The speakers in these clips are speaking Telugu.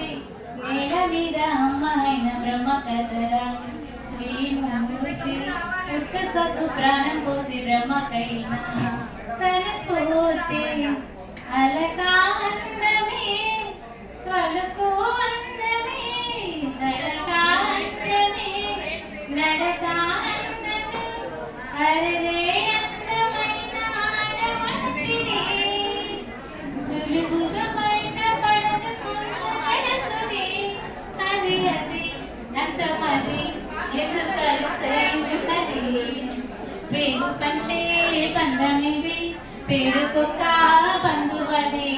శ్రీమూర్తి నేల మీద అమ్మైన బ్రహ్మ కథరా శ్రీమూర్తి పుట్టుకకు ప్రాణం పోసి బ్రహ్మకైనా తన స్ఫూర్తి అలకాందమే పలుకు అందమే నడకాందమే నడకాందమే అరరే అందమైన ఆడమనసిది సులువుగా పడ్డ పడదు మనసుది అది అది అంతమది ఎందుకు కలిసై ఉన్నది పేరు పంచే బంధమిది పేరుకొక్క బంధువది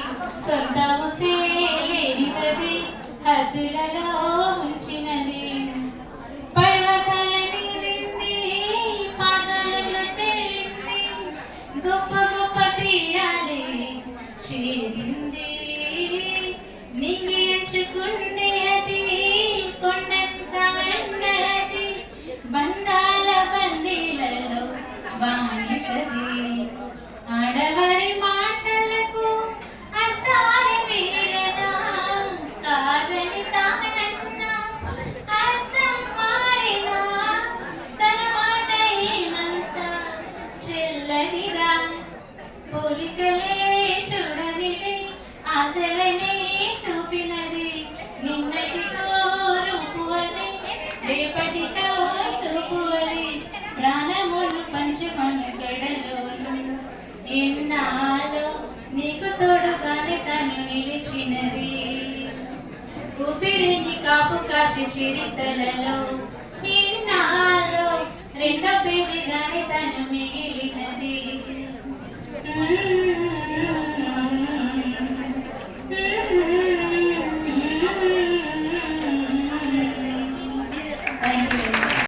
సొంత ఉసేలేనిది హద్దులలో ఉంచినది పర్వతాలని వింది పాతాళంలో తేలింది గొప్ప గొప్ప తీరాలే చేరింది నింగి ఎంచుకుండే అది కొండంత వెన్నది బంధాల బందీలలో బానిసది ఆడవారి మాటలకు అర్థాన్ని మీరనా కాదని తానన్నా అర్థం మారినా తన మాట ఏమంత చెల్లనిరా పోలికలే చూడనిది ఆశలనే చూపినది నిన్నటితో రూపువది రేపటితో చూపువది ప్రాణములు పంచుమను గడలోను ఎన్నాలో నీకు తోడుగానే తను నిలిచినది ఊపిరిని కాపు కాచి చిరితలలో ఎన్నాలో రెండో పేజీగానే తను మిగిలినది Mm-hmm.